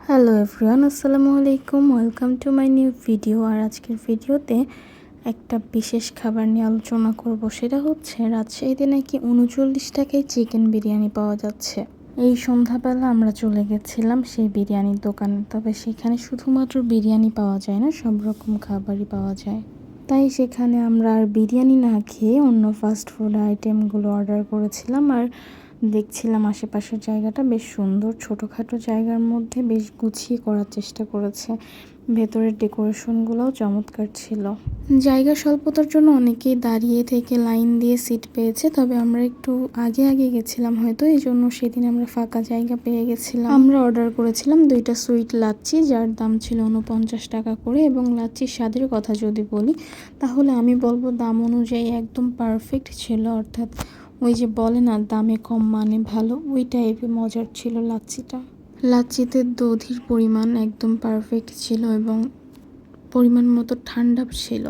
Hello everyone, আসসালামু আলাইকুম। Welcome to my new video. আর আজকের ভিডিওতে একটা বিশেষ খাবার নিয়ে আলোচনা করব। সেটা হচ্ছে রাজশাহীতে নাকি 39 টাকায় চিকেন বিরিয়ানি পাওয়া যাচ্ছে। এই সন্ধ্যাবেলা আমরা চলে গেছিলাম সেই বিরিয়ানির দোকানে। তবে সেখানে শুধুমাত্র বিরিয়ানি পাওয়া যায় না, সব রকম খাবারই পাওয়া যায়। তাই সেখানে আমরা আর বিরিয়ানি না খেয়ে অন্য ফাস্ট ফুড আইটেমগুলো অর্ডার করেছিলাম। আর দেখছিলাম আশেপাশের জায়গাটা বেশ সুন্দর, ছোটোখাটো জায়গার মধ্যে বেশ গুছিয়ে করার চেষ্টা করেছে। ভেতরের ডেকোরেশনগুলোও চমৎকার ছিল। জায়গা স্বল্পতার জন্য অনেকেই দাঁড়িয়ে থেকে লাইন দিয়ে সিট পেয়েছে, তবে আমরা একটু আগে আগে গেছিলাম হয়তো, এই জন্য সেদিন আমরা ফাঁকা জায়গা পেয়ে গেছিলাম। আমরা অর্ডার করেছিলাম 2টা সুইট লাচ্ছি, যার দাম ছিল 49 টাকা করে। এবং লাচ্ছির স্বাদের কথা যদি বলি তাহলে আমি বলবো দাম অনুযায়ী একদম পারফেক্ট ছিল। অর্থাৎ ওই যে বলে না দামে কম মানে ভালো, ওই টাইপের মজার ছিল লাচ্ছিটা। লাচ্ছিতে দধির পরিমাণ একদম পারফেক্ট ছিল এবং পরিমাণ মতো ঠান্ডা ছিল,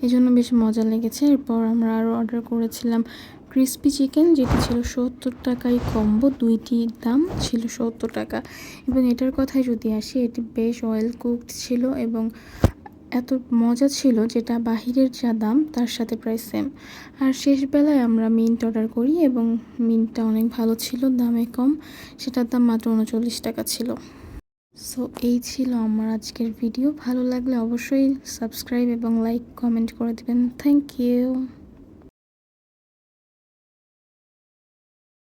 এই জন্য বেশ মজা লেগেছে। এরপর আমরা আরও অর্ডার করেছিলাম ক্রিসপি চিকেন, যেটি ছিল 70 টাকায় কম্বো, দুইটির দাম ছিল 70 টাকা। এবং এটার কথায় যদি আসি, এটি বেশ অয়েল কুকড ছিল এবং এত মজা ছিল যেটা বাহিরের যা দাম তার সাথে প্রায় সেম। আর শেষ বেলায় আমরা মিন্ট অর্ডার করি এবং মিন্টটা অনেক ভালো ছিল, দামে কম, সেটার দাম মাত্র 39 টাকা ছিল। সো এই ছিল আমার আজকের ভিডিও। ভালো লাগলে অবশ্যই সাবস্ক্রাইব এবং লাইক কমেন্ট করে দেবেন। Thank you.